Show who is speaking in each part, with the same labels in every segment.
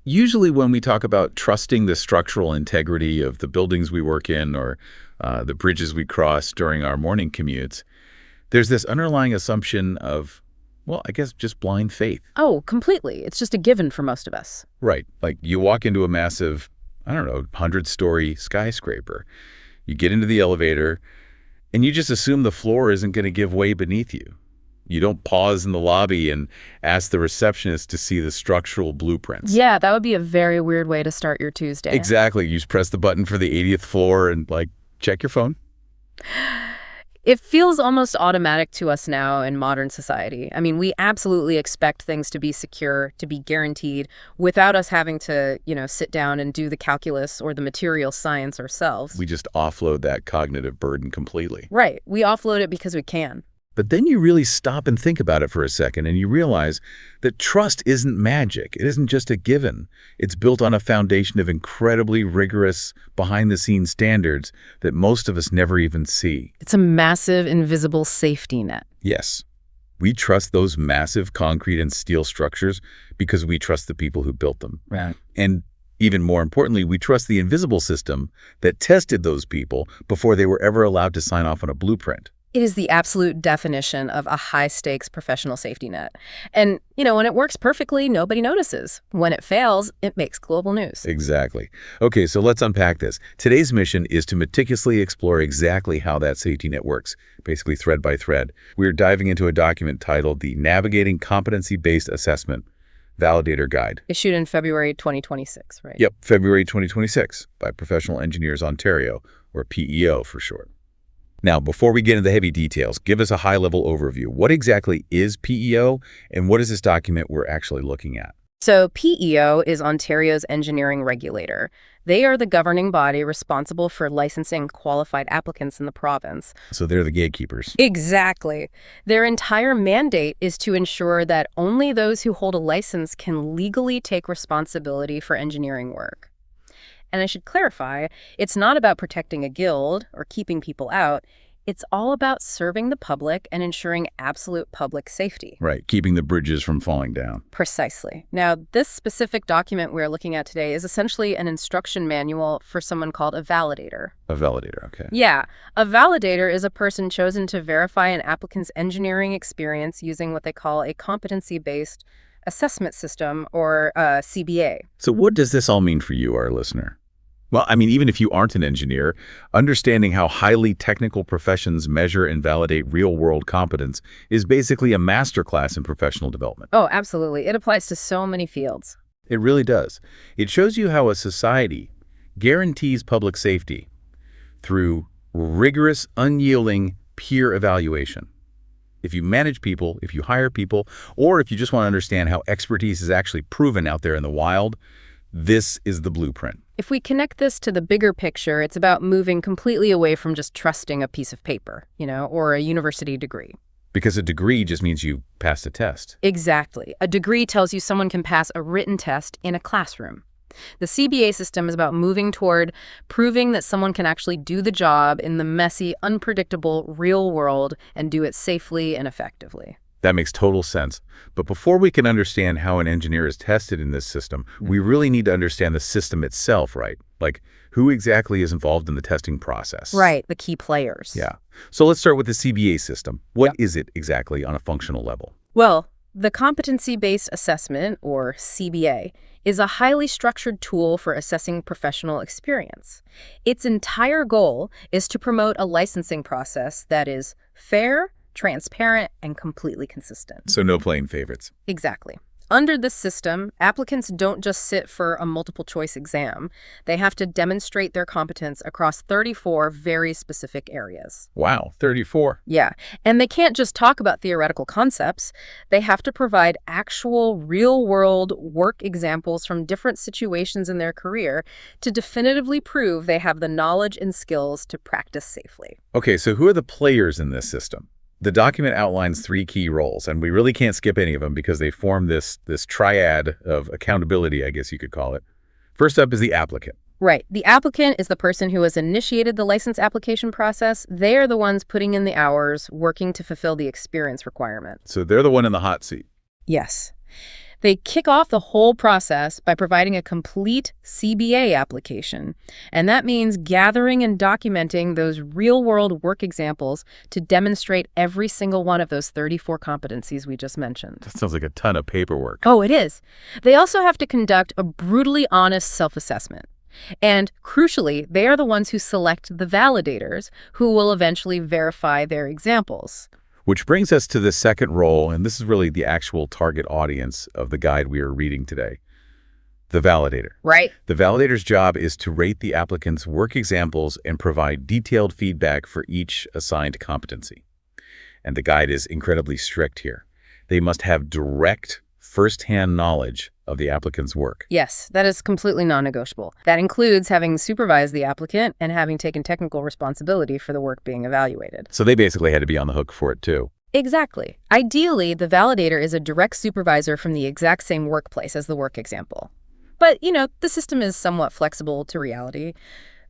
Speaker 1: Usually when we talk about trusting the structural integrity of the buildings we work in or the bridges we cross during our morning commutes, there's this underlying assumption of, well, I guess just blind faith.
Speaker 2: Oh, completely. It's just a given for most of us.
Speaker 1: Right. Like you walk into a massive, 100-story skyscraper. You get into the elevator, and you just assume the floor isn't going to give way beneath you. You don't pause in the lobby and ask the receptionist to see the structural blueprints.
Speaker 2: Yeah, that would be a very weird way to start your Tuesday.
Speaker 1: Exactly. You just press the button for the 80th floor and, check your phone.
Speaker 2: It feels almost automatic to us now in modern society. I mean, we absolutely expect things to be secure, to be guaranteed, without us having to, sit down and do the calculus or the material science ourselves.
Speaker 1: We just offload that cognitive burden completely.
Speaker 2: Right. We offload it because we can.
Speaker 1: But then you really stop and think about it for a second, and you realize that trust isn't magic. It isn't just a given. It's built on a foundation of incredibly rigorous, behind-the-scenes standards that most of us never even see.
Speaker 2: It's a massive, invisible safety net.
Speaker 1: Yes. We trust those massive concrete and steel structures because we trust the people who built them.
Speaker 2: Right.
Speaker 1: And even more importantly, we trust the invisible system that tested those people before they were ever allowed to sign off on a blueprint.
Speaker 2: It is the absolute definition of a high-stakes professional safety net. And, when it works perfectly, nobody notices. When it fails, it makes global news.
Speaker 1: Exactly. Okay, so let's unpack this. Today's mission is to meticulously explore exactly how that safety net works, basically thread by thread. We're diving into a document titled the Navigating Competency-Based Assessment Validator Guide.
Speaker 2: Issued in February 2026, right?
Speaker 1: Yep, February 2026 by Professional Engineers Ontario, or PEO for short. Now, before we get into the heavy details, give us a high-level overview. What exactly is PEO, and what is this document we're actually looking at?
Speaker 2: So PEO is Ontario's engineering regulator. They are the governing body responsible for licensing qualified applicants in the province.
Speaker 1: So they're the gatekeepers.
Speaker 2: Exactly. Their entire mandate is to ensure that only those who hold a license can legally take responsibility for engineering work. And I should clarify, it's not about protecting a guild or keeping people out. It's all about serving the public and ensuring absolute public safety.
Speaker 1: Right, keeping the bridges from falling down.
Speaker 2: Precisely. Now, this specific document we're looking at today is essentially an instruction manual for someone called a validator.
Speaker 1: A validator, okay.
Speaker 2: Yeah. A validator is a person chosen to verify an applicant's engineering experience using what they call a competency-based assessment system, or CBA.
Speaker 1: So what does this all mean for you, our listener? Well, even if you aren't an engineer, understanding how highly technical professions measure and validate real-world competence is basically a masterclass in professional development.
Speaker 2: Oh, absolutely. It applies to so many fields.
Speaker 1: It really does. It shows you how a society guarantees public safety through rigorous, unyielding peer evaluation. If you manage people, if you hire people, or if you just want to understand how expertise is actually proven out there in the wild, this is the blueprint.
Speaker 2: If we connect this to the bigger picture, it's about moving completely away from just trusting a piece of paper, or a university degree.
Speaker 1: Because a degree just means you passed a test.
Speaker 2: Exactly. A degree tells you someone can pass a written test in a classroom. The CBA system is about moving toward proving that someone can actually do the job in the messy, unpredictable, real world and do it safely and effectively.
Speaker 1: That makes total sense. But before we can understand how an engineer is tested in this system, we really need to understand the system itself, right? Like, who exactly is involved in the testing process?
Speaker 2: Right, the key players.
Speaker 1: Yeah. So let's start with the CBA system. What is it exactly on a functional level?
Speaker 2: Well, the Competency-Based Assessment, or CBA, is a highly structured tool for assessing professional experience. Its entire goal is to promote a licensing process that is fair, transparent, and completely consistent.
Speaker 1: So no playing favorites.
Speaker 2: Exactly. Under this system, applicants don't just sit for a multiple-choice exam. They have to demonstrate their competence across 34 very specific areas.
Speaker 1: Wow, 34.
Speaker 2: Yeah, and they can't just talk about theoretical concepts. They have to provide actual, real-world work examples from different situations in their career to definitively prove they have the knowledge and skills to practice safely.
Speaker 1: Okay, so who are the players in this system? The document outlines 3 key roles, and we really can't skip any of them because they form this triad of accountability, I guess you could call it. First up is the applicant.
Speaker 2: Right. The applicant is the person who has initiated the license application process. They are the ones putting in the hours, working to fulfill the experience requirement.
Speaker 1: So they're the one in the hot seat.
Speaker 2: Yes. They kick off the whole process by providing a complete CBA application. And that means gathering and documenting those real-world work examples to demonstrate every single one of those 34 competencies we just mentioned.
Speaker 1: That sounds like a ton of paperwork.
Speaker 2: Oh, it is. They also have to conduct a brutally honest self-assessment. And crucially, they are the ones who select the validators who will eventually verify their examples.
Speaker 1: Which brings us to the second role, and this is really the actual target audience of the guide we are reading today, the validator.
Speaker 2: Right.
Speaker 1: The validator's job is to rate the applicant's work examples and provide detailed feedback for each assigned competency. And the guide is incredibly strict here. They must have direct, first-hand knowledge of the applicant's work.
Speaker 2: Yes, that is completely non-negotiable. That includes having supervised the applicant and having taken technical responsibility for the work being evaluated.
Speaker 1: So they basically had to be on the hook for it too.
Speaker 2: Exactly. Ideally, the validator is a direct supervisor from the exact same workplace as the work example. But, the system is somewhat flexible to reality.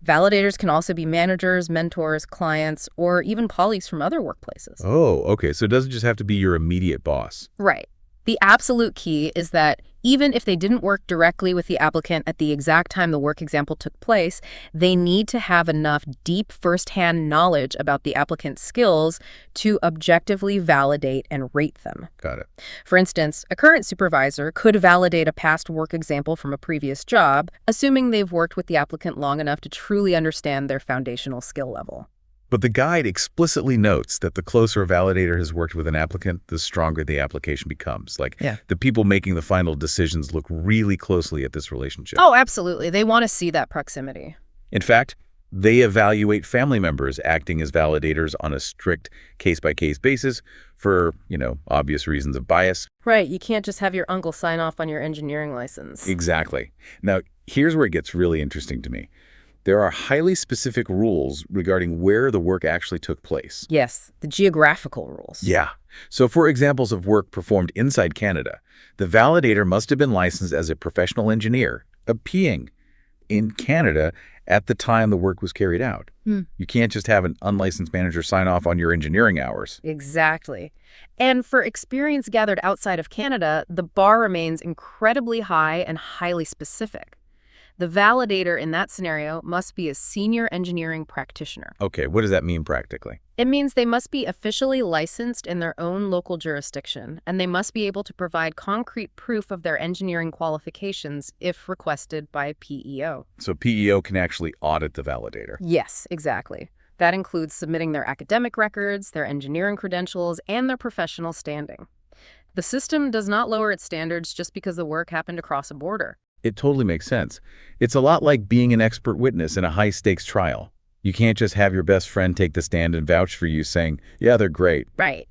Speaker 2: Validators can also be managers, mentors, clients, or even colleagues from other workplaces.
Speaker 1: Oh, okay. So it doesn't just have to be your immediate boss.
Speaker 2: Right. The absolute key is that even if they didn't work directly with the applicant at the exact time the work example took place, they need to have enough deep first-hand knowledge about the applicant's skills to objectively validate and rate them.
Speaker 1: Got it.
Speaker 2: For instance, a current supervisor could validate a past work example from a previous job, assuming they've worked with the applicant long enough to truly understand their foundational skill level.
Speaker 1: But the guide explicitly notes that the closer a validator has worked with an applicant, the stronger the application becomes. The people making the final decisions look really closely at this relationship.
Speaker 2: Oh, absolutely. They want to see that proximity.
Speaker 1: In fact, they evaluate family members acting as validators on a strict case-by-case basis for, obvious reasons of bias.
Speaker 2: Right. You can't just have your uncle sign off on your engineering license.
Speaker 1: Exactly. Now, here's where it gets really interesting to me. There are highly specific rules regarding where the work actually took place.
Speaker 2: Yes, the geographical rules.
Speaker 1: Yeah. So for examples of work performed inside Canada, the validator must have been licensed as a professional engineer, a P.Eng, in Canada at the time the work was carried out. You can't just have an unlicensed manager sign off on your engineering hours.
Speaker 2: Exactly. And for experience gathered outside of Canada, the bar remains incredibly high and highly specific. The validator in that scenario must be a senior engineering practitioner.
Speaker 1: Okay, what does that mean practically?
Speaker 2: It means they must be officially licensed in their own local jurisdiction, and they must be able to provide concrete proof of their engineering qualifications if requested by PEO.
Speaker 1: So PEO can actually audit the validator.
Speaker 2: Yes, exactly. That includes submitting their academic records, their engineering credentials, and their professional standing. The system does not lower its standards just because the work happened across a border.
Speaker 1: It totally makes sense. It's a lot like being an expert witness in a high-stakes trial. You can't just have your best friend take the stand and vouch for you saying, yeah, they're great.
Speaker 2: Right.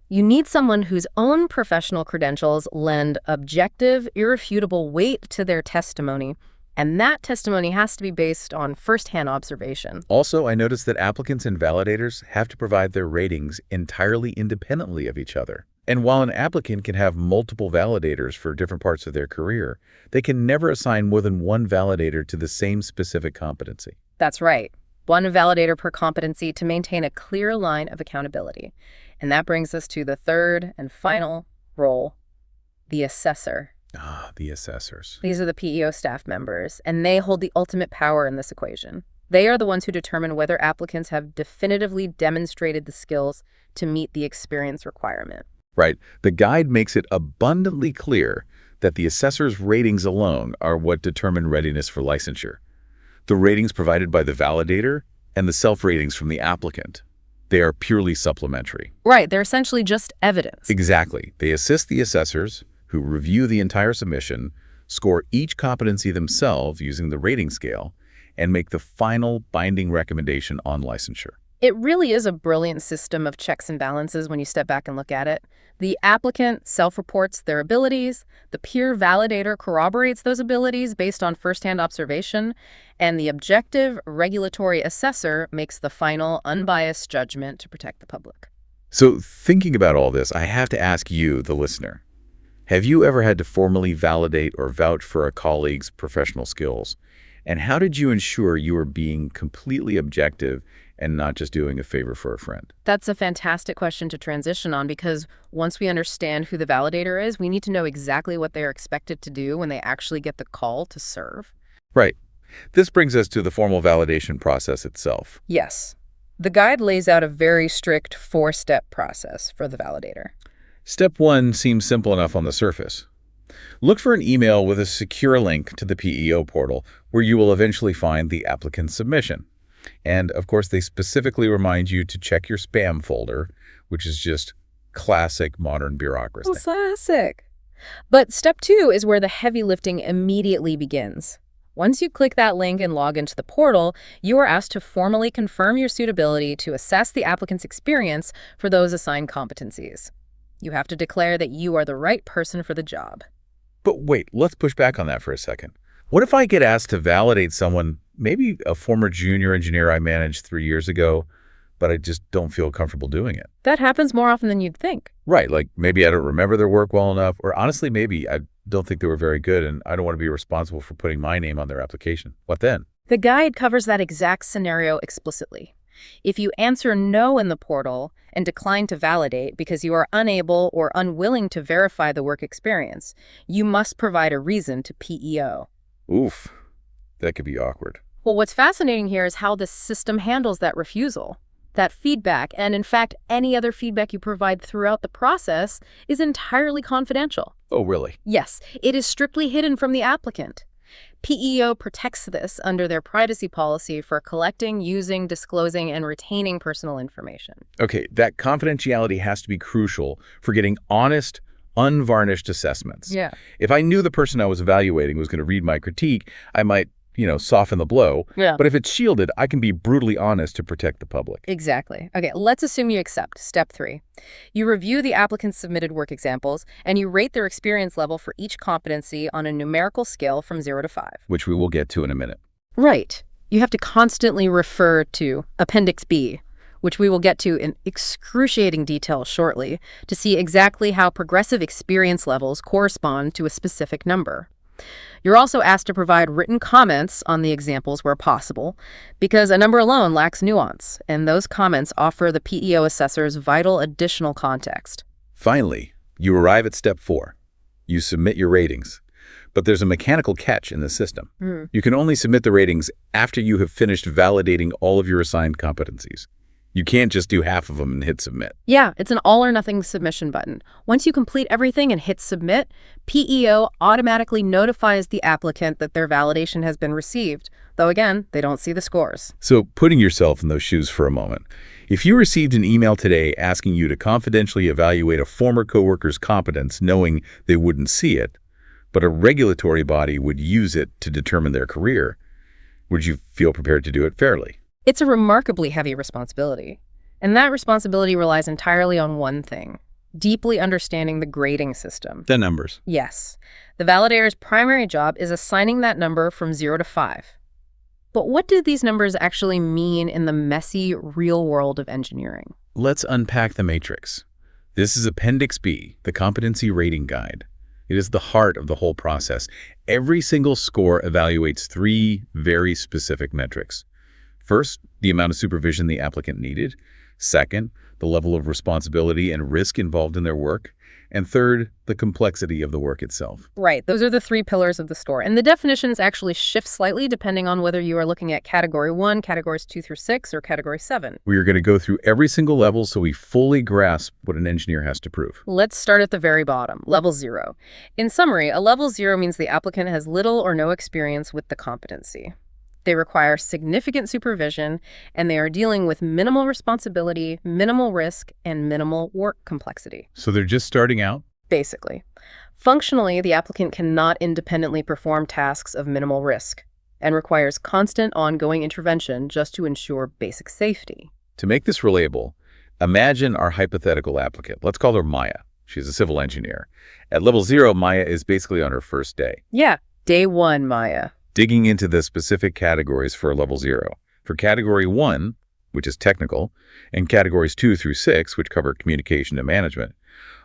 Speaker 2: You need someone whose own professional credentials lend objective, irrefutable weight to their testimony, and that testimony has to be based on first-hand observation.
Speaker 1: Also, I noticed that applicants and validators have to provide their ratings entirely independently of each other. And while an applicant can have multiple validators for different parts of their career, they can never assign more than one validator to the same specific competency.
Speaker 2: That's right. One validator per competency to maintain a clear line of accountability. And that brings us to the third and final role, the assessor.
Speaker 1: Ah, the assessors.
Speaker 2: These are the PEO staff members, and they hold the ultimate power in this equation. They are the ones who determine whether applicants have definitively demonstrated the skills to meet the experience requirement.
Speaker 1: Right. The guide makes it abundantly clear that the assessor's ratings alone are what determine readiness for licensure. The ratings provided by the validator and the self-ratings from the applicant, they are purely supplementary.
Speaker 2: Right. They're essentially just evidence.
Speaker 1: Exactly. They assist the assessors, who review the entire submission, score each competency themselves using the rating scale, and make the final binding recommendation on licensure.
Speaker 2: It really is a brilliant system of checks and balances when you step back and look at it. The applicant self-reports their abilities, the peer validator corroborates those abilities based on first-hand observation, and the objective regulatory assessor makes the final unbiased judgment to protect the public.
Speaker 1: So thinking about all this, I have to ask you, the listener, have you ever had to formally validate or vouch for a colleague's professional skills? And how did you ensure you were being completely objective and not just doing a favor for a friend?
Speaker 2: That's a fantastic question to transition on because once we understand who the validator is, we need to know exactly what they're expected to do when they actually get the call to serve.
Speaker 1: Right. This brings us to the formal validation process itself.
Speaker 2: Yes. The guide lays out a very strict 4-step process for the validator.
Speaker 1: Step 1 seems simple enough on the surface. Look for an email with a secure link to the PEO portal where you will eventually find the applicant's submission. And, of course, they specifically remind you to check your spam folder, which is just classic modern bureaucracy.
Speaker 2: Classic. But step 2 is where the heavy lifting immediately begins. Once you click that link and log into the portal, you are asked to formally confirm your suitability to assess the applicant's experience for those assigned competencies. You have to declare that you are the right person for the job.
Speaker 1: But wait, let's push back on that for a second. What if I get asked to validate someone, maybe a former junior engineer I managed 3 years ago, but I just don't feel comfortable doing it?
Speaker 2: That happens more often than you'd think.
Speaker 1: Right, like maybe I don't remember their work well enough, or honestly, maybe I don't think they were very good and I don't want to be responsible for putting my name on their application. What then?
Speaker 2: The guide covers that exact scenario explicitly. If you answer no in the portal and decline to validate because you are unable or unwilling to verify the work experience, you must provide a reason to PEO.
Speaker 1: Oof, that could be awkward.
Speaker 2: Well, what's fascinating here is how the system handles that refusal. That feedback, and in fact, any other feedback you provide throughout the process, is entirely confidential.
Speaker 1: Oh, really?
Speaker 2: Yes, it is strictly hidden from the applicant. PEO protects this under their privacy policy for collecting, using, disclosing, and retaining personal information.
Speaker 1: Okay, that confidentiality has to be crucial for getting honest, unvarnished assessments.
Speaker 2: Yeah.
Speaker 1: If I knew the person I was evaluating was going to read my critique, I might, soften the blow.
Speaker 2: Yeah.
Speaker 1: But if it's shielded, I can be brutally honest to protect the public.
Speaker 2: Exactly. Okay, let's assume you accept. Step 3. You review the applicant's submitted work examples, and you rate their experience level for each competency on a numerical scale from 0 to 5.
Speaker 1: Which we will get to in a minute.
Speaker 2: Right. You have to constantly refer to Appendix B, which we will get to in excruciating detail shortly, to see exactly how progressive experience levels correspond to a specific number. You're also asked to provide written comments on the examples where possible, because a number alone lacks nuance, and those comments offer the PEO assessors vital additional context.
Speaker 1: Finally, you arrive at step 4. You submit your ratings. But there's a mechanical catch in the system. You can only submit the ratings after you have finished validating all of your assigned competencies. You can't just do half of them and hit submit.
Speaker 2: Yeah, it's an all-or-nothing submission button. Once you complete everything and hit submit, PEO automatically notifies the applicant that their validation has been received, though again, they don't see the scores.
Speaker 1: So putting yourself in those shoes for a moment, if you received an email today asking you to confidentially evaluate a former coworker's competence knowing they wouldn't see it, but a regulatory body would use it to determine their career, would you feel prepared to do it fairly?
Speaker 2: It's a remarkably heavy responsibility, and that responsibility relies entirely on one thing: deeply understanding the grading system.
Speaker 1: The numbers.
Speaker 2: Yes. The validator's primary job is assigning that number from 0 to 5. But what do these numbers actually mean in the messy, real world of engineering?
Speaker 1: Let's unpack the matrix. This is Appendix B, the Competency Rating Guide. It is the heart of the whole process. Every single score evaluates 3 very specific metrics. First, the amount of supervision the applicant needed. Second, the level of responsibility and risk involved in their work. And third, the complexity of the work itself.
Speaker 2: Right, those are the 3 pillars of the score. And the definitions actually shift slightly depending on whether you are looking at Category 1, Categories 2 through 6, or Category 7.
Speaker 1: We are going to go through every single level so we fully grasp what an engineer has to prove.
Speaker 2: Let's start at the very bottom, Level 0. In summary, a Level 0 means the applicant has little or no experience with the competency. They require significant supervision, and they are dealing with minimal responsibility, minimal risk, and minimal work complexity.
Speaker 1: So they're just starting out?
Speaker 2: Basically. Functionally, the applicant cannot independently perform tasks of minimal risk and requires constant ongoing intervention just to ensure basic safety.
Speaker 1: To make this relatable, imagine our hypothetical applicant. Let's call her Maya. She's a civil engineer. At Level 0, Maya is basically on her first day.
Speaker 2: Yeah, day 1, Maya.
Speaker 1: Digging into the specific categories for Level 0. For Category 1, which is technical, and Categories 2 through 6, which cover communication and management,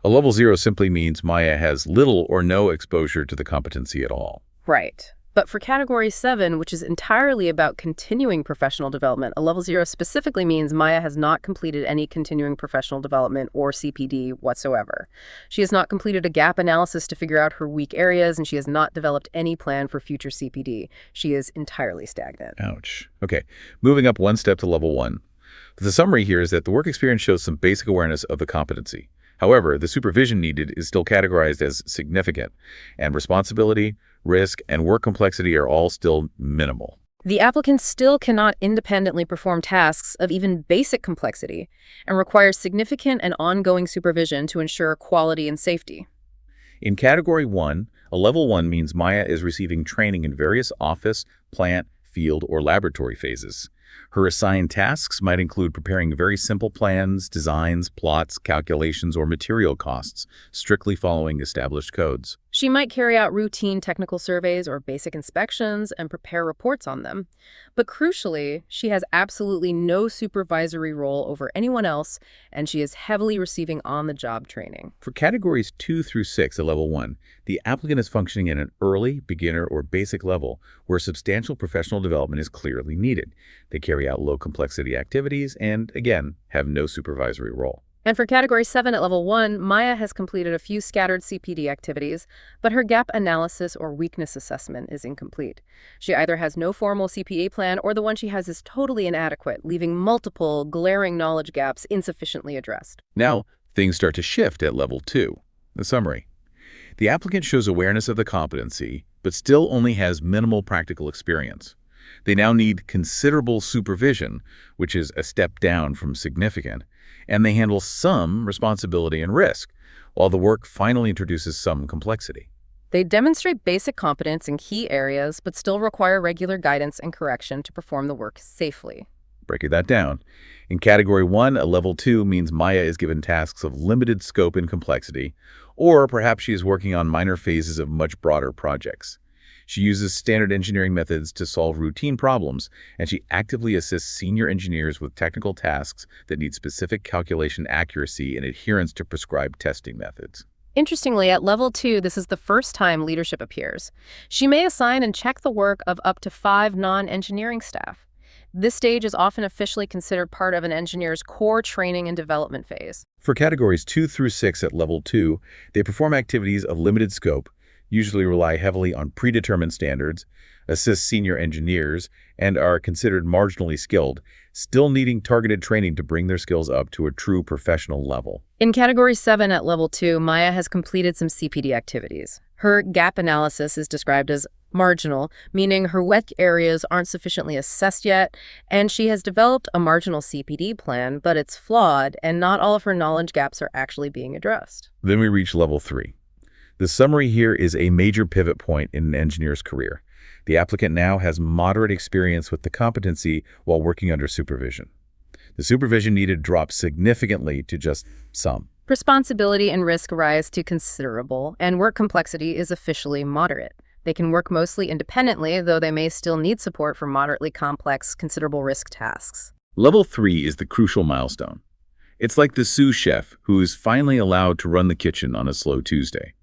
Speaker 1: a Level 0 simply means Maya has little or no exposure to the competency at all.
Speaker 2: Right. But for Category 7, which is entirely about continuing professional development, a Level 0 specifically means Maya has not completed any continuing professional development or CPD whatsoever. She has not completed a gap analysis to figure out her weak areas, and she has not developed any plan for future CPD. She is entirely stagnant.
Speaker 1: Ouch. Okay, moving up one step to Level 1. The summary here is that the work experience shows some basic awareness of the competency. However, the supervision needed is still categorized as significant, and responsibility, risk, and work complexity are all still minimal.
Speaker 2: The applicant still cannot independently perform tasks of even basic complexity and requires significant and ongoing supervision to ensure quality and safety.
Speaker 1: In Category 1, a Level 1 means Maya is receiving training in various office, plant, field, or laboratory phases. Her assigned tasks might include preparing very simple plans, designs, plots, calculations, or material costs, strictly following established codes.
Speaker 2: She might carry out routine technical surveys or basic inspections and prepare reports on them. But crucially, she has absolutely no supervisory role over anyone else, and she is heavily receiving on-the-job training.
Speaker 1: For Categories 2 through 6 at Level 1, the applicant is functioning at an early, beginner, or basic level where substantial professional development is clearly needed. They carry out low-complexity activities and, again, have no supervisory role.
Speaker 2: And for Category 7 at Level 1, Maya has completed a few scattered CPD activities, but her gap analysis or weakness assessment is incomplete. She either has no formal CPA plan or the one she has is totally inadequate, leaving multiple glaring knowledge gaps insufficiently addressed.
Speaker 1: Now, things start to shift at Level 2. The summary. The applicant shows awareness of the competency, but still only has minimal practical experience. They now need considerable supervision, which is a step down from significant, and they handle some responsibility and risk, while the work finally introduces some complexity.
Speaker 2: They demonstrate basic competence in key areas, but still require regular guidance and correction to perform the work safely.
Speaker 1: Breaking that down. In Category 1, a Level 2 means Maya is given tasks of limited scope and complexity, or perhaps she is working on minor phases of much broader projects. She uses standard engineering methods to solve routine problems, and she actively assists senior engineers with technical tasks that need specific calculation accuracy and adherence to prescribed testing methods.
Speaker 2: Interestingly, at Level 2, this is the first time leadership appears. She may assign and check the work of up to 5 non-engineering staff. This stage is often officially considered part of an engineer's core training and development phase.
Speaker 1: For Categories 2 through 6 at Level 2, they perform activities of limited scope, usually rely heavily on predetermined standards, assist senior engineers, and are considered marginally skilled, still needing targeted training to bring their skills up to a true professional level.
Speaker 2: In Category 7 at Level 2, Maya has completed some CPD activities. Her gap analysis is described as marginal, meaning her weak areas aren't sufficiently assessed yet, and she has developed a marginal CPD plan, but it's flawed, and not all of her knowledge gaps are actually being addressed.
Speaker 1: Then we reach Level 3. The summary here is a major pivot point in an engineer's career. The applicant now has moderate experience with the competency while working under supervision. The supervision needed drops significantly to just some.
Speaker 2: Responsibility and risk rise to considerable, and work complexity is officially moderate. They can work mostly independently, though they may still need support for moderately complex, considerable risk tasks.
Speaker 1: Level 3 is the crucial milestone. It's like the sous chef who is finally allowed to run the kitchen on a slow Tuesday.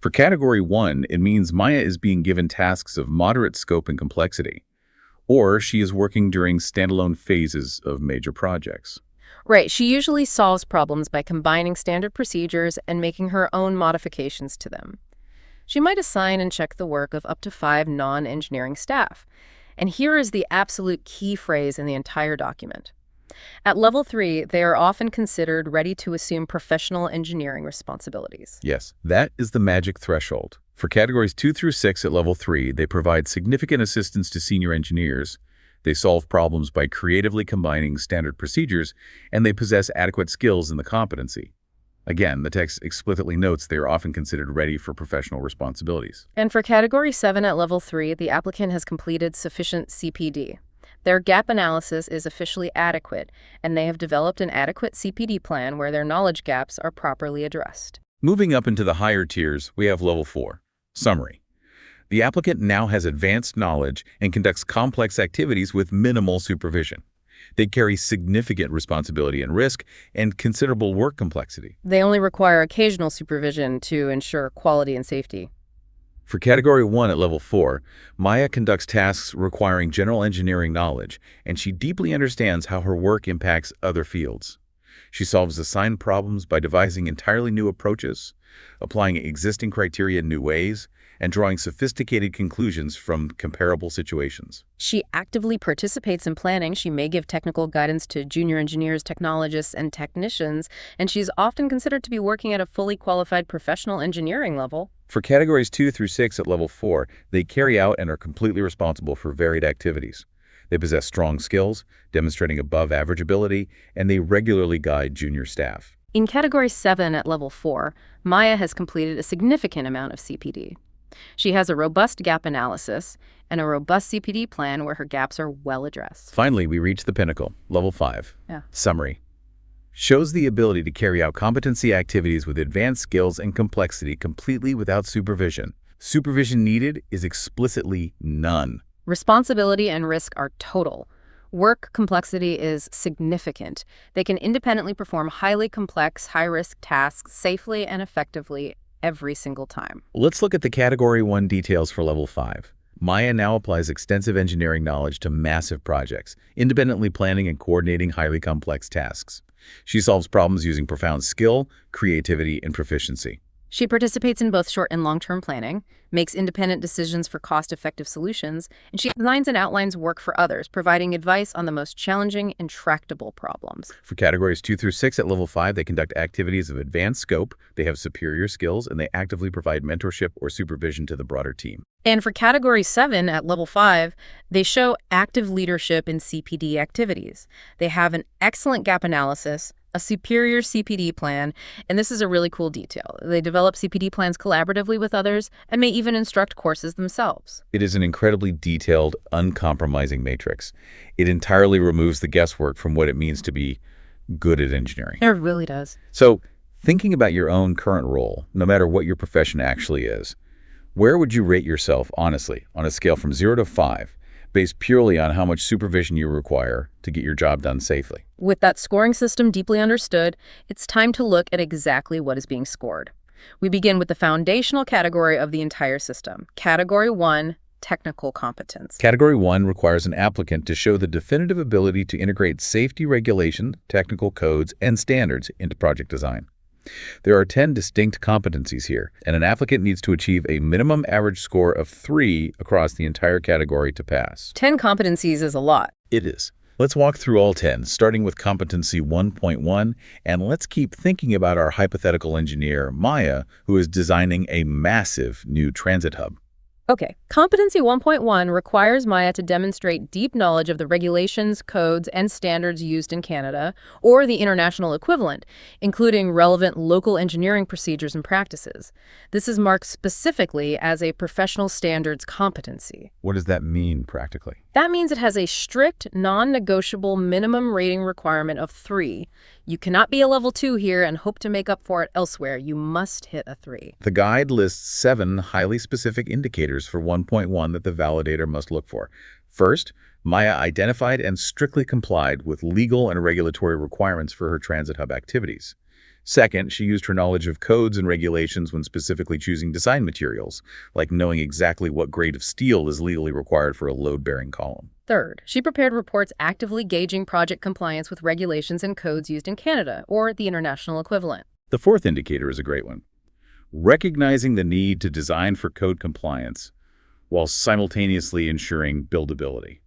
Speaker 1: For Category 1, it means Maya is being given tasks of moderate scope and complexity, or she is working during standalone phases of major projects.
Speaker 2: Right, she usually solves problems by combining standard procedures and making her own modifications to them. She might assign and check the work of up to 5 non-engineering staff. And here is the absolute key phrase in the entire document. At Level 3, they are often considered ready to assume professional engineering responsibilities.
Speaker 1: Yes, that is the magic threshold. For Categories 2 through 6 at Level 3, they provide significant assistance to senior engineers. They solve problems by creatively combining standard procedures, and they possess adequate skills in the competency. Again, the text explicitly notes they are often considered ready for professional responsibilities.
Speaker 2: And for Category 7 at Level 3, the applicant has completed sufficient CPD. Their gap analysis is officially adequate, and they have developed an adequate CPD plan where their knowledge gaps are properly addressed.
Speaker 1: Moving up into the higher tiers, we have Level 4. Summary. The applicant now has advanced knowledge and conducts complex activities with minimal supervision. They carry significant responsibility and risk and considerable work complexity.
Speaker 2: They only require occasional supervision to ensure quality and safety.
Speaker 1: For Category 1 at Level 4, Maya conducts tasks requiring general engineering knowledge, and she deeply understands how her work impacts other fields. She solves assigned problems by devising entirely new approaches, applying existing criteria in new ways, and drawing sophisticated conclusions from comparable situations.
Speaker 2: She actively participates in planning. She may give technical guidance to junior engineers, technologists, and technicians, and she's often considered to be working at a fully qualified professional engineering level.
Speaker 1: For Categories 2 through 6 at Level 4, they carry out and are completely responsible for varied activities. They possess strong skills, demonstrating above-average ability, and they regularly guide junior staff.
Speaker 2: In Category 7 at Level 4, Maya has completed a significant amount of CPD. She has a robust gap analysis and a robust CPD plan where her gaps are well addressed.
Speaker 1: Finally, we reach the pinnacle, Level 5.
Speaker 2: Yeah.
Speaker 1: Summary. Shows the ability to carry out competency activities with advanced skills and complexity completely without supervision. Supervision needed is explicitly none.
Speaker 2: Responsibility and risk are total. Work complexity is significant. They can independently perform highly complex, high-risk tasks safely and effectively every single time.
Speaker 1: Let's look at the Category 1 details for Level 5. Maya now applies extensive engineering knowledge to massive projects, independently planning and coordinating highly complex tasks. She solves problems using profound skill, creativity, and proficiency.
Speaker 2: She participates in both short and long-term planning, makes independent decisions for cost-effective solutions, and she designs and outlines work for others, providing advice on the most challenging, intractable problems.
Speaker 1: For Categories 2 through 6 at Level 5, they conduct activities of advanced scope, they have superior skills, and they actively provide mentorship or supervision to the broader team.
Speaker 2: And for Category 7 at Level 5, they show active leadership in CPD activities. They have an excellent gap analysis, a superior CPD plan, and this is a really cool detail. They develop CPD plans collaboratively with others and may even instruct courses themselves.
Speaker 1: It is an incredibly detailed, uncompromising matrix. It entirely removes the guesswork from what it means to be good at engineering.
Speaker 2: It really does.
Speaker 1: So, thinking about your own current role, no matter what your profession actually is, where would you rate yourself, honestly, on a scale from 0 to 5, based purely on how much supervision you require to get your job done safely?
Speaker 2: With that scoring system deeply understood, it's time to look at exactly what is being scored. We begin with the foundational category of the entire system. Category 1, technical competence.
Speaker 1: Category 1 requires an applicant to show the definitive ability to integrate safety regulation, technical codes, and standards into project design. There are 10 distinct competencies here, and an applicant needs to achieve a minimum average score of 3 across the entire category to pass.
Speaker 2: 10 competencies is a lot.
Speaker 1: It is. Let's walk through all 10, starting with Competency 1.1, and let's keep thinking about our hypothetical engineer, Maya, who is designing a massive new transit hub.
Speaker 2: Okay, Competency 1.1 requires Maya to demonstrate deep knowledge of the regulations, codes, and standards used in Canada, or the international equivalent, including relevant local engineering procedures and practices. This is marked specifically as a professional standards competency.
Speaker 1: What does that mean practically?
Speaker 2: That means it has a strict, non-negotiable minimum rating requirement of 3. You cannot be a level 2 here and hope to make up for it elsewhere. You must hit a 3.
Speaker 1: The guide lists 7 highly specific indicators for 1.1 that the validator must look for. First, Maya identified and strictly complied with legal and regulatory requirements for her transit hub activities. Second, she used her knowledge of codes and regulations when specifically choosing design materials, like knowing exactly what grade of steel is legally required for a load-bearing column.
Speaker 2: Third, she prepared reports actively gauging project compliance with regulations and codes used in Canada, or the international equivalent.
Speaker 1: The fourth indicator is a great one. Recognizing the need to design for code compliance while simultaneously ensuring buildability.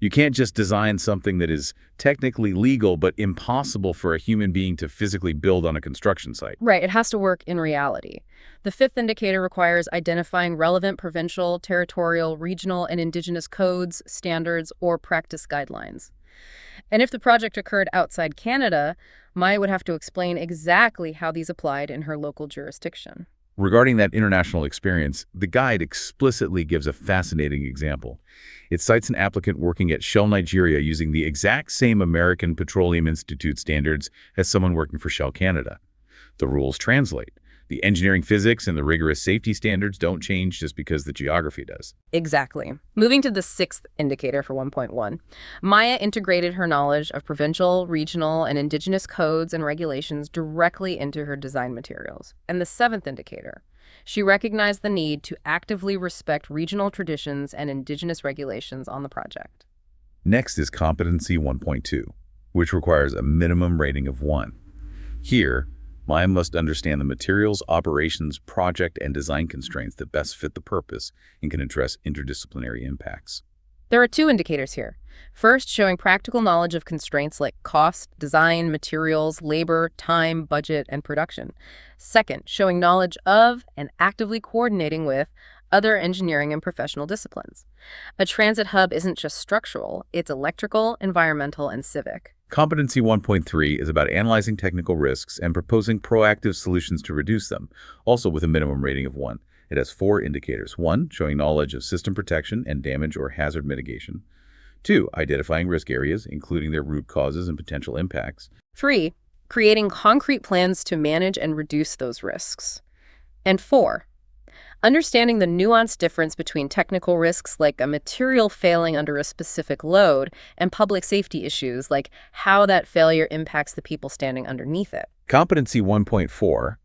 Speaker 1: You can't just design something that is technically legal but impossible for a human being to physically build on a construction site.
Speaker 2: Right, it has to work in reality. The fifth indicator requires identifying relevant provincial, territorial, regional, and Indigenous codes, standards, or practice guidelines. And if the project occurred outside Canada, Maya would have to explain exactly how these applied in her local jurisdiction.
Speaker 1: Regarding that international experience, the guide explicitly gives a fascinating example. It cites an applicant working at Shell Nigeria using the exact same American Petroleum Institute standards as someone working for Shell Canada. The rules translate. The engineering physics and the rigorous safety standards don't change just because the geography does.
Speaker 2: Exactly. Moving to the sixth indicator for 1.1, Maya integrated her knowledge of provincial, regional, and Indigenous codes and regulations directly into her design materials. And the seventh indicator, She recognized the need to actively respect regional traditions and indigenous regulations on the project.
Speaker 1: Next is Competency 1.2, which requires a minimum rating of 1. Here, Maya must understand the materials, operations, project, and design constraints that best fit the purpose and can address interdisciplinary impacts.
Speaker 2: There are 2 indicators here. First, showing practical knowledge of constraints like cost, design, materials, labor, time, budget, and production. Second, showing knowledge of and actively coordinating with other engineering and professional disciplines. A transit hub isn't just structural, it's electrical, environmental, and civic.
Speaker 1: Competency 1.3 is about analyzing technical risks and proposing proactive solutions to reduce them, also with a minimum rating of 1. It has 4 indicators. 1, showing knowledge of system protection and damage or hazard mitigation. 2, identifying risk areas, including their root causes and potential impacts.
Speaker 2: 3, creating concrete plans to manage and reduce those risks. And 4, understanding the nuanced difference between technical risks like a material failing under a specific load and public safety issues like how that failure impacts the people standing underneath it.
Speaker 1: Competency 1.4,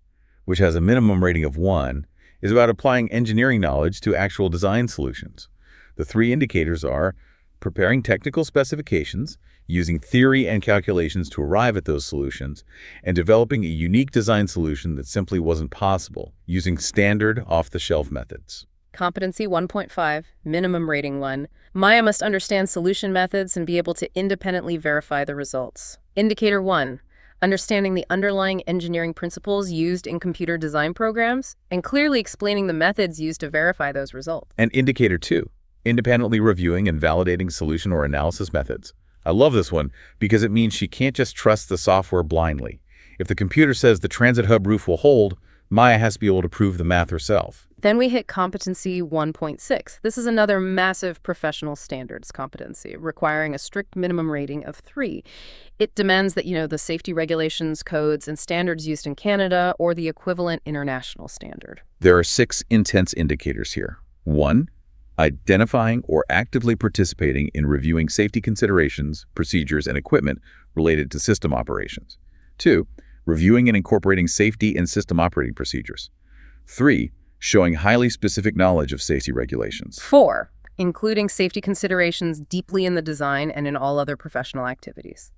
Speaker 1: which has a minimum rating of 1, is about applying engineering knowledge to actual design solutions. The 3 indicators are preparing technical specifications, using theory and calculations to arrive at those solutions, and developing a unique design solution that simply wasn't possible, using standard off-the-shelf methods.
Speaker 2: Competency 1.5, minimum rating 1. Maya must understand solution methods and be able to independently verify the results. Indicator 1, understanding the underlying engineering principles used in computer design programs and clearly explaining the methods used to verify those results.
Speaker 1: And indicator 2, independently reviewing and validating solution or analysis methods. I love this one because it means she can't just trust the software blindly. If the computer says the transit hub roof will hold, Maya has to be able to prove the math herself.
Speaker 2: Then we hit Competency 1.6. This is another massive professional standards competency, requiring a strict minimum rating of 3. It demands that, the safety regulations, codes, and standards used in Canada or the equivalent international standard.
Speaker 1: There are 6 intense indicators here. 1, identifying or actively participating in reviewing safety considerations, procedures, and equipment related to system operations. 2, reviewing and incorporating safety and system operating procedures. 3, showing highly specific knowledge of safety regulations.
Speaker 2: 4, including safety considerations deeply in the design and in all other professional activities.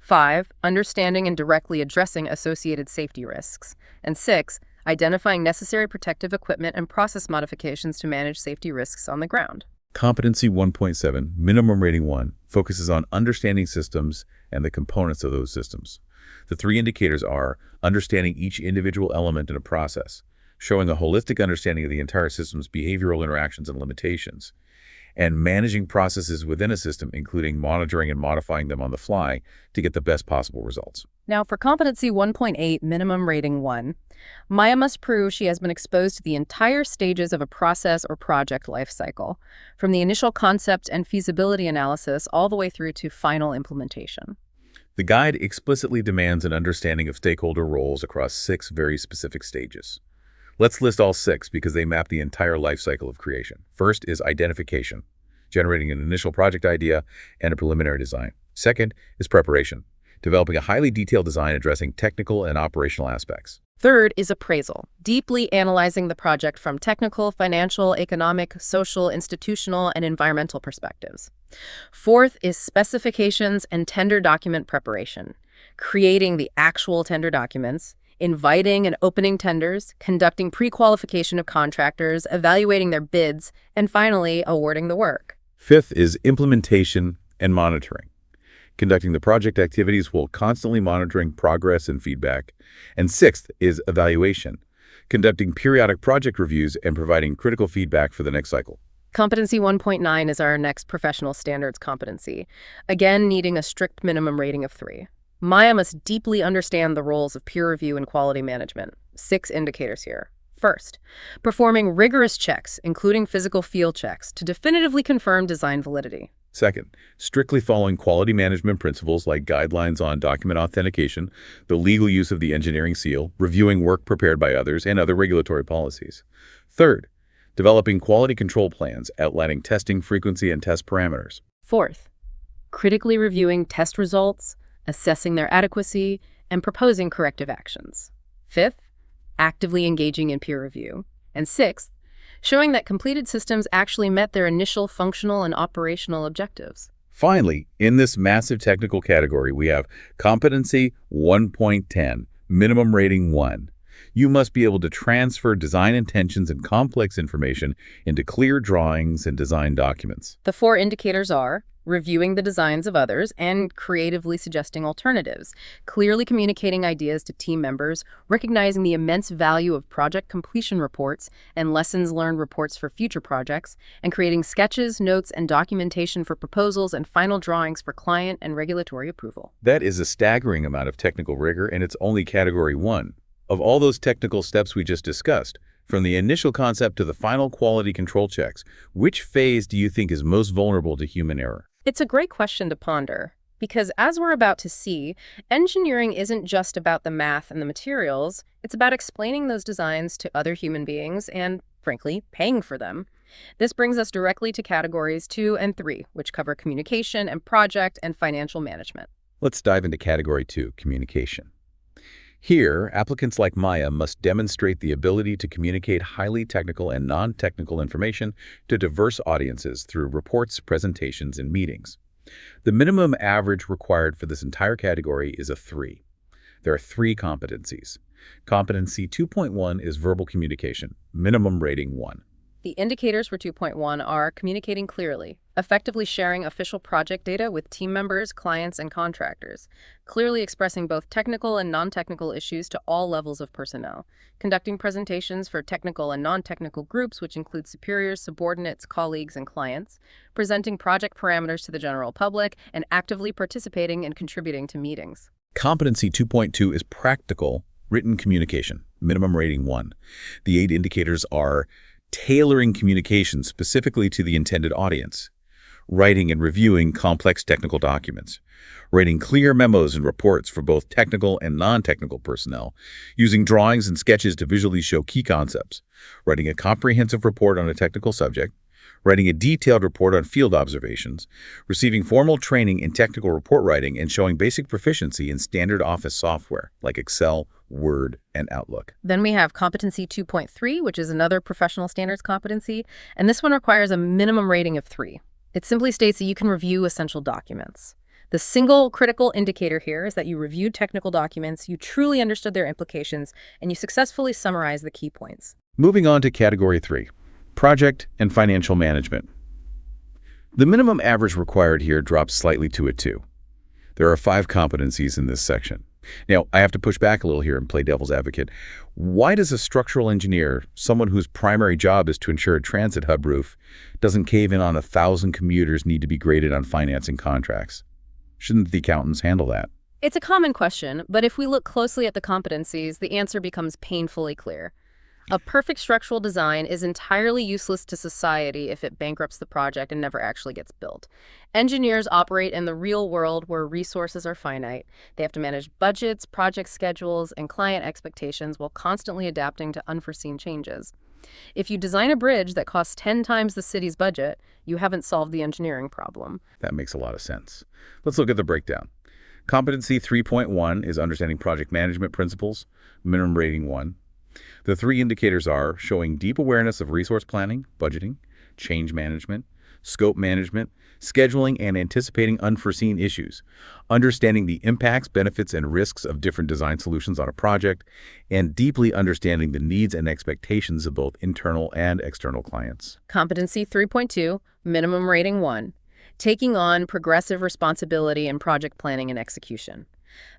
Speaker 2: 5, understanding and directly addressing associated safety risks. And 6, identifying necessary protective equipment and process modifications to manage safety risks on the ground.
Speaker 1: Competency 1.7, minimum rating 1, focuses on understanding systems and the components of those systems. The 3 indicators are understanding each individual element in a process, showing a holistic understanding of the entire system's behavioral interactions and limitations, and managing processes within a system, including monitoring and modifying them on the fly to get the best possible results.
Speaker 2: Now, for Competency 1.8, minimum rating 1, Maya must prove she has been exposed to the entire stages of a process or project lifecycle, from the initial concept and feasibility analysis all the way through to final implementation.
Speaker 1: The guide explicitly demands an understanding of stakeholder roles across 6 very specific stages. Let's list all 6 because they map the entire life cycle of creation. First is identification, generating an initial project idea and a preliminary design. Second is preparation, developing a highly detailed design addressing technical and operational aspects.
Speaker 2: Third is appraisal, deeply analyzing the project from technical, financial, economic, social, institutional, and environmental perspectives. Fourth is specifications and tender document preparation, creating the actual tender documents, inviting and opening tenders, conducting pre-qualification of contractors, evaluating their bids, and finally, awarding the work.
Speaker 1: Fifth is implementation and monitoring, conducting the project activities while constantly monitoring progress and feedback. And sixth is evaluation, conducting periodic project reviews and providing critical feedback for the next cycle.
Speaker 2: Competency 1.9 is our next professional standards competency, again needing a strict minimum rating of 3. Maya must deeply understand the roles of peer review and quality management. 6 indicators here. First, performing rigorous checks, including physical field checks, to definitively confirm design validity.
Speaker 1: Second, strictly following quality management principles like guidelines on document authentication, the legal use of the engineering seal, reviewing work prepared by others, and other regulatory policies. Third, developing quality control plans outlining testing frequency and test parameters.
Speaker 2: Fourth, critically reviewing test results, assessing their adequacy, and proposing corrective actions. Fifth, actively engaging in peer review. And sixth, showing that completed systems actually met their initial functional and operational objectives.
Speaker 1: Finally, in this massive technical category, we have Competency 1.10, minimum rating 1. You must be able to transfer design intentions and complex information into clear drawings and design documents.
Speaker 2: The 4 indicators are reviewing the designs of others and creatively suggesting alternatives, clearly communicating ideas to team members, recognizing the immense value of project completion reports and lessons learned reports for future projects, and creating sketches, notes, and documentation for proposals and final drawings for client and regulatory approval.
Speaker 1: That is a staggering amount of technical rigor, and it's only Category 1. Of all those technical steps we just discussed, from the initial concept to the final quality control checks, which phase do you think is most vulnerable to human error?
Speaker 2: It's a great question to ponder, because as we're about to see, engineering isn't just about the math and the materials, it's about explaining those designs to other human beings and, frankly, paying for them. This brings us directly to categories 2 and 3, which cover communication and project and financial management.
Speaker 1: Let's dive into Category 2, communication. Here, applicants like Maya must demonstrate the ability to communicate highly technical and non-technical information to diverse audiences through reports, presentations, and meetings. The minimum average required for this entire category is a 3. There are 3 competencies. Competency 2.1 is verbal communication, minimum rating 1.
Speaker 2: The indicators for 2.1 are communicating clearly, effectively sharing official project data with team members, clients, and contractors, clearly expressing both technical and non-technical issues to all levels of personnel, conducting presentations for technical and non-technical groups, which include superiors, subordinates, colleagues, and clients, presenting project parameters to the general public, and actively participating and contributing to meetings.
Speaker 1: Competency 2.2 is practical, written communication, minimum rating 1. The 8 indicators are tailoring communication specifically to the intended audience, writing and reviewing complex technical documents, writing clear memos and reports for both technical and non-technical personnel, using drawings and sketches to visually show key concepts, writing a comprehensive report on a technical subject, writing a detailed report on field observations, receiving formal training in technical report writing, and showing basic proficiency in standard office software like Excel, Word, and Outlook.
Speaker 2: Then we have Competency 2.3, which is another professional standards competency, and this one requires a minimum rating of 3. It simply states that you can review essential documents. The single critical indicator here is that you reviewed technical documents, you truly understood their implications, and you successfully summarized the key points.
Speaker 1: Moving on to Category 3, project and financial management. The minimum average required here drops slightly to a 2. There are 5 competencies in this section. Now, I have to push back a little here and play devil's advocate. Why does a structural engineer, someone whose primary job is to ensure a transit hub roof, doesn't cave in on 1,000 commuters need to be graded on financing contracts? Shouldn't the accountants handle that?
Speaker 2: It's a common question, but if we look closely at the competencies, the answer becomes painfully clear. A perfect structural design is entirely useless to society if it bankrupts the project and never actually gets built. Engineers operate in the real world where resources are finite. They have to manage budgets, project schedules, and client expectations while constantly adapting to unforeseen changes. If you design a bridge that costs 10 times the city's budget, you haven't solved the engineering problem.
Speaker 1: That makes a lot of sense. Let's look at the breakdown. Competency 3.1 is understanding project management principles, minimum rating 1. The 3 indicators are showing deep awareness of resource planning, budgeting, change management, scope management, scheduling, and anticipating unforeseen issues, understanding the impacts, benefits, and risks of different design solutions on a project, and deeply understanding the needs and expectations of both internal and external clients.
Speaker 2: Competency 3.2, minimum rating 1, taking on progressive responsibility in project planning and execution.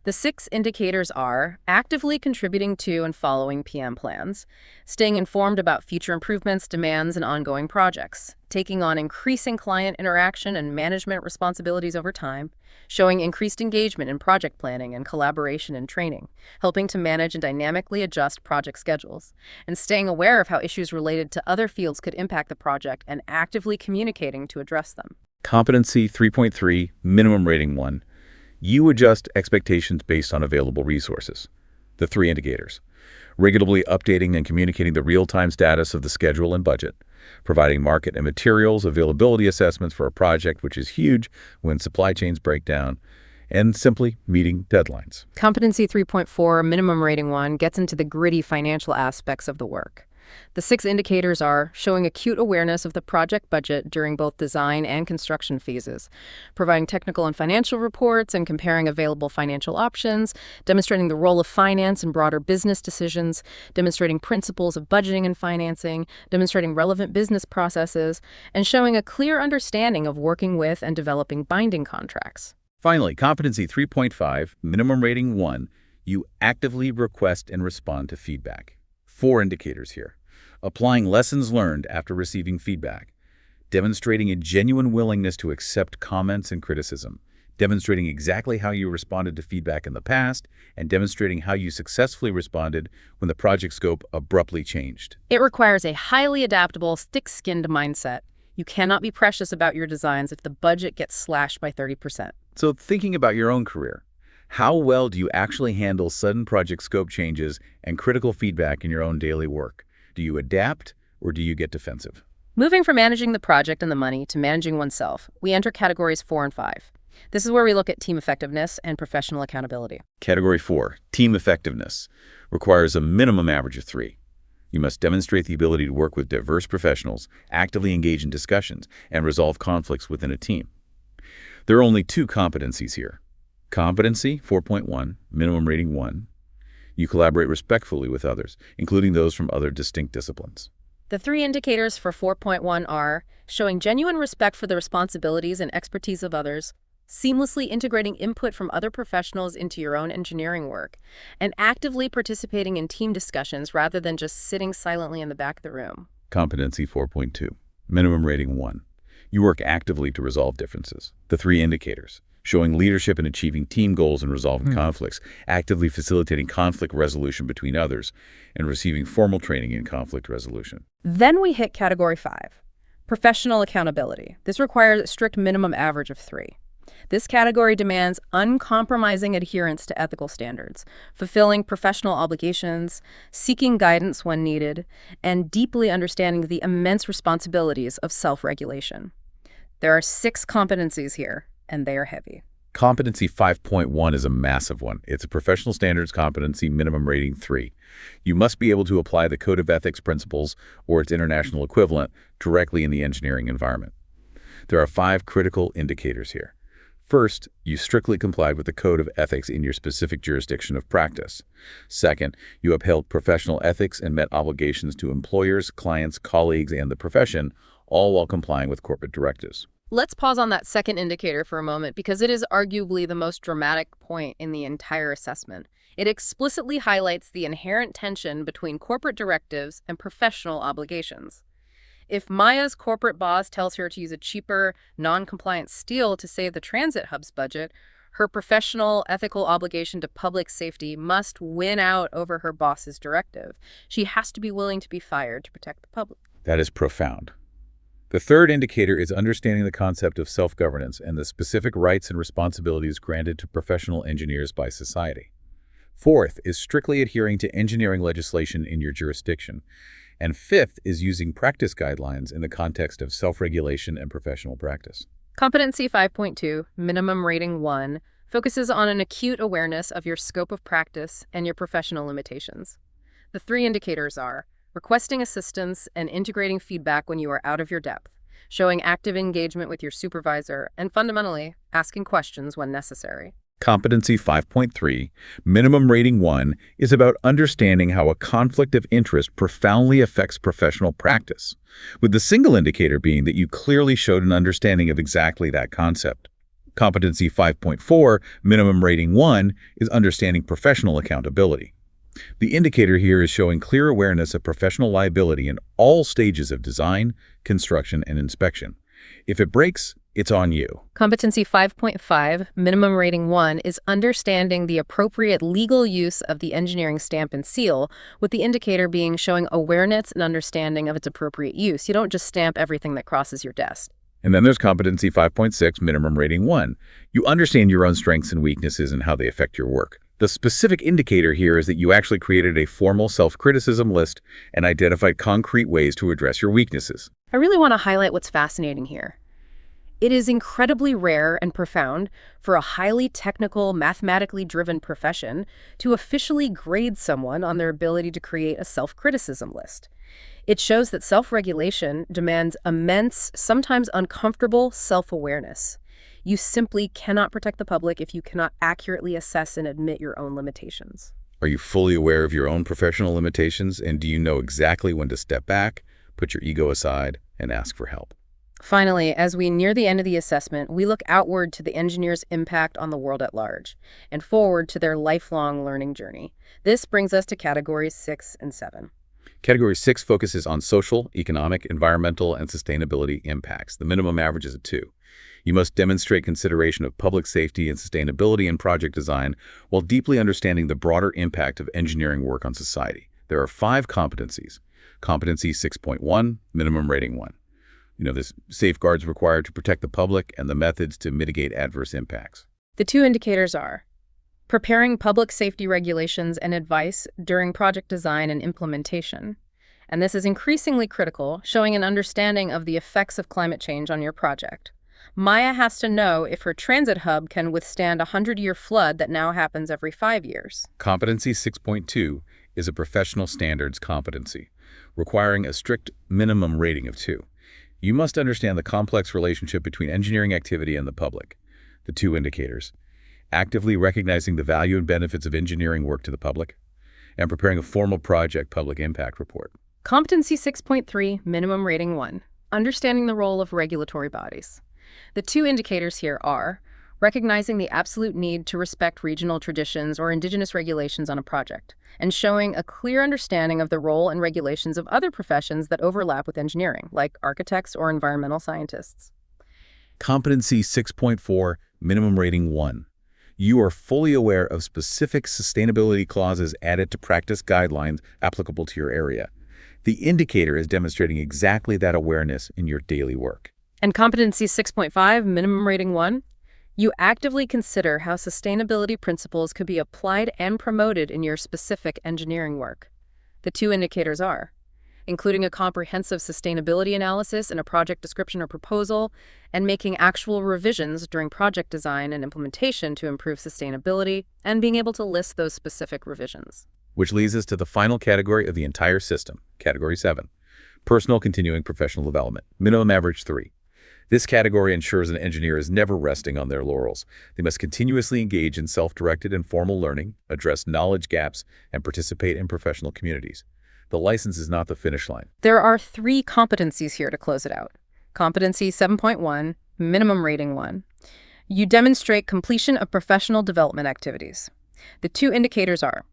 Speaker 2: The 6 indicators are actively contributing to and following PM plans, staying informed about future improvements, demands, and ongoing projects, taking on increasing client interaction and management responsibilities over time, showing increased engagement in project planning and collaboration and training, helping to manage and dynamically adjust project schedules, and staying aware of how issues related to other fields could impact the project and actively communicating to address them.
Speaker 1: Competency 3.3, minimum rating 1. You adjust expectations based on available resources. The 3 indicators. Regularly updating and communicating the real-time status of the schedule and budget. Providing market and materials availability assessments for a project, which is huge when supply chains break down. and simply meeting deadlines.
Speaker 2: Competency 3.4, minimum rating 1, gets into the gritty financial aspects of the work. The 6 indicators are showing acute awareness of the project budget during both design and construction phases, providing technical and financial reports and comparing available financial options, demonstrating the role of finance in broader business decisions, demonstrating principles of budgeting and financing, demonstrating relevant business processes, and showing a clear understanding of working with and developing binding contracts.
Speaker 1: Finally, Competency 3.5, minimum rating 1, you actively request and respond to feedback. 4 indicators here. Applying lessons learned after receiving feedback. Demonstrating a genuine willingness to accept comments and criticism. Demonstrating exactly how you responded to feedback in the past, and demonstrating how you successfully responded when the project scope abruptly changed.
Speaker 2: It requires a highly adaptable, thick-skinned mindset. You cannot be precious about your designs if the budget gets slashed by 30%.
Speaker 1: So thinking about your own career, how well do you actually handle sudden project scope changes and critical feedback in your own daily work? Do you adapt or do you get defensive?
Speaker 2: Moving from managing the project and the money to managing oneself, we enter categories 4 and 5. This is where we look at team effectiveness and professional accountability.
Speaker 1: Category 4, team effectiveness, requires a minimum average of 3. You must demonstrate the ability to work with diverse professionals, actively engage in discussions, and resolve conflicts within a team. There are only 2 competencies here. Competency 4.1, minimum rating 1. You collaborate respectfully with others, including those from other distinct disciplines.
Speaker 2: The 3 indicators for 4.1 are showing genuine respect for the responsibilities and expertise of others, seamlessly integrating input from other professionals into your own engineering work, and actively participating in team discussions rather than just sitting silently in the back of the room.
Speaker 1: Competency 4.2, minimum rating 1. You work actively to resolve differences. The 3 indicators, showing leadership in achieving team goals and resolving conflicts, actively facilitating conflict resolution between others, and receiving formal training in conflict resolution.
Speaker 2: Then we hit category 5, professional accountability. This requires a strict minimum average of 3. This category demands uncompromising adherence to ethical standards, fulfilling professional obligations, seeking guidance when needed, and deeply understanding the immense responsibilities of self-regulation. There are 6 competencies here, and they are heavy.
Speaker 1: Competency 5.1 is a massive one. It's a professional standards competency minimum rating 3. You must be able to apply the Code of Ethics principles or its international equivalent directly in the engineering environment. There are 5 critical indicators here. First, you strictly complied with the Code of Ethics in your specific jurisdiction of practice. Second, you upheld professional ethics and met obligations to employers, clients, colleagues, and the profession, all while complying with corporate directives.
Speaker 2: Let's pause on that second indicator for a moment because it is arguably the most dramatic point in the entire assessment. It explicitly highlights the inherent tension between corporate directives and professional obligations. If Maya's corporate boss tells her to use a cheaper, non-compliant steel to save the transit hub's budget, her professional ethical obligation to public safety must win out over her boss's directive. She has to be willing to be fired to protect the public.
Speaker 1: That is profound. The third indicator is understanding the concept of self-governance and the specific rights and responsibilities granted to professional engineers by society. Fourth is strictly adhering to engineering legislation in your jurisdiction. And fifth is using practice guidelines in the context of self-regulation and professional practice.
Speaker 2: Competency 5.2, minimum rating 1, focuses on an acute awareness of your scope of practice and your professional limitations. The 3 indicators are requesting assistance and integrating feedback when you are out of your depth, showing active engagement with your supervisor, and fundamentally, asking questions when necessary.
Speaker 1: Competency 5.3, minimum rating 1, is about understanding how a conflict of interest profoundly affects professional practice, with the single indicator being that you clearly showed an understanding of exactly that concept. Competency 5.4, minimum rating 1, is understanding professional accountability. The indicator here is showing clear awareness of professional liability in all stages of design, construction, and inspection. If it breaks, it's on you.
Speaker 2: Competency 5.5, minimum rating 1, is understanding the appropriate legal use of the engineering stamp and seal, with the indicator being showing awareness and understanding of its appropriate use. You don't just stamp everything that crosses your desk.
Speaker 1: And then there's Competency 5.6, minimum rating 1. You understand your own strengths and weaknesses and how they affect your work. The specific indicator here is that you actually created a formal self-criticism list and identified concrete ways to address your weaknesses.
Speaker 2: I really want to highlight what's fascinating here. It is incredibly rare and profound for a highly technical, mathematically driven profession to officially grade someone on their ability to create a self-criticism list. It shows that self-regulation demands immense, sometimes uncomfortable self-awareness. You simply cannot protect the public if you cannot accurately assess and admit your own limitations.
Speaker 1: Are you fully aware of your own professional limitations, and do you know exactly when to step back, put your ego aside, and ask for help?
Speaker 2: Finally, as we near the end of the assessment, we look outward to the engineer's impact on the world at large, and forward to their lifelong learning journey. This brings us to categories 6 and 7.
Speaker 1: Category 6 focuses on social, economic, environmental, and sustainability impacts. The minimum average is a 2. You must demonstrate consideration of public safety and sustainability in project design while deeply understanding the broader impact of engineering work on society. There are 5 competencies. Competency 6.1, minimum rating 1. There's safeguards required to protect the public and the methods to mitigate adverse impacts.
Speaker 2: The 2 indicators are preparing public safety regulations and advice during project design and implementation. And this is increasingly critical, showing an understanding of the effects of climate change on your project. Maya has to know if her transit hub can withstand a 100-year flood that now happens every 5 years.
Speaker 1: Competency 6.2 is a professional standards competency, requiring a strict minimum rating of 2. You must understand the complex relationship between engineering activity and the public. The 2 indicators: actively recognizing the value and benefits of engineering work to the public, and preparing a formal project public impact report.
Speaker 2: Competency 6.3, minimum rating 1, understanding the role of regulatory bodies. The 2 indicators here are recognizing the absolute need to respect regional traditions or indigenous regulations on a project, and showing a clear understanding of the role and regulations of other professions that overlap with engineering, like architects or environmental scientists.
Speaker 1: Competency 6.4, minimum rating 1. You are fully aware of specific sustainability clauses added to practice guidelines applicable to your area. The indicator is demonstrating exactly that awareness in your daily work.
Speaker 2: And Competency 6.5, minimum rating 1, you actively consider how sustainability principles could be applied and promoted in your specific engineering work. The 2 indicators are including a comprehensive sustainability analysis in a project description or proposal, and making actual revisions during project design and implementation to improve sustainability, and being able to list those specific revisions.
Speaker 1: Which leads us to the final category of the entire system, Category 7, personal continuing professional development, minimum average 3. This category ensures an engineer is never resting on their laurels. They must continuously engage in self-directed and formal learning, address knowledge gaps, and participate in professional communities. The license is not the finish line.
Speaker 2: There are 3 competencies here to close it out. Competency 7.1, minimum rating 1. You demonstrate completion of professional development activities. The 2 indicators are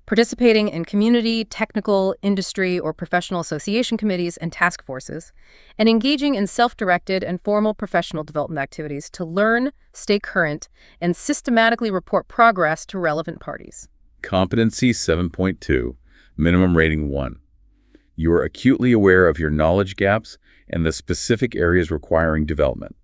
Speaker 2: participating in community, technical, industry, or professional association committees and task forces, and engaging in self-directed and formal professional development activities to learn, stay current, and systematically report progress to relevant parties.
Speaker 1: Competency 7.2, minimum rating 1. You are acutely aware of your knowledge gaps and the specific areas requiring development.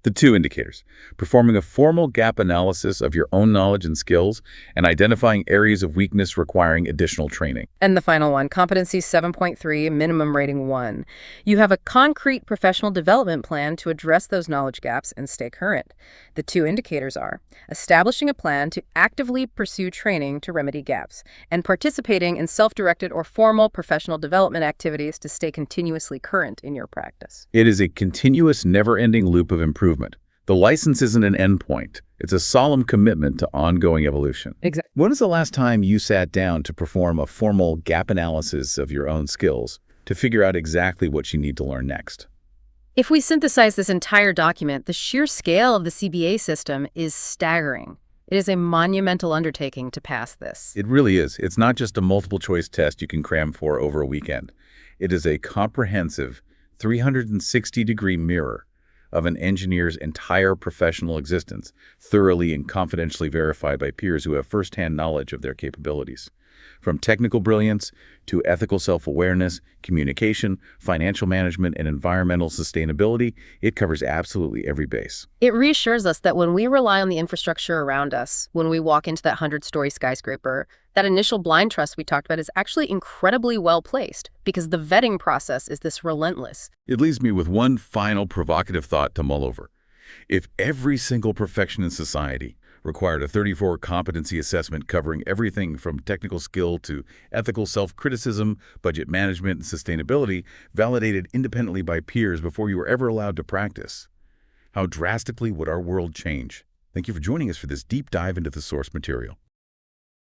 Speaker 1: The 2 indicators: performing a formal gap analysis of your own knowledge and skills, and identifying areas of weakness requiring additional training.
Speaker 2: And the final one, Competency 7.3, minimum rating 1. You have a concrete professional development plan to address those knowledge gaps and stay current. The 2 indicators are establishing a plan to actively pursue training to remedy gaps, and participating in self-directed or formal professional development activities to stay continuously current in your practice.
Speaker 1: It is a continuous, never-ending loop of improvement. The license isn't an endpoint. It's a solemn commitment to ongoing evolution.
Speaker 2: Exactly.
Speaker 1: When was the last time you sat down to perform a formal gap analysis of your own skills to figure out exactly what you need to learn next?
Speaker 2: If we synthesize this entire document, the sheer scale of the CBA system is staggering. It is a monumental undertaking to pass this.
Speaker 1: It really is. It's not just a multiple-choice test you can cram for over a weekend. It is a comprehensive 360-degree mirror of an engineer's entire professional existence, thoroughly and confidentially verified by peers who have firsthand knowledge of their capabilities. From technical brilliance to ethical self-awareness, communication, financial management, and environmental sustainability, it covers absolutely every base.
Speaker 2: It reassures us that when we rely on the infrastructure around us, when we walk into that 100-story skyscraper, that initial blind trust we talked about is actually incredibly well placed because the vetting process is this relentless.
Speaker 1: It leaves me with one final provocative thought to mull over. If every single profession in society required a 34 competency assessment covering everything from technical skill to ethical self-criticism, budget management, and sustainability, validated independently by peers before you were ever allowed to practice, how drastically would our world change? Thank you for joining us for this deep dive into the source material.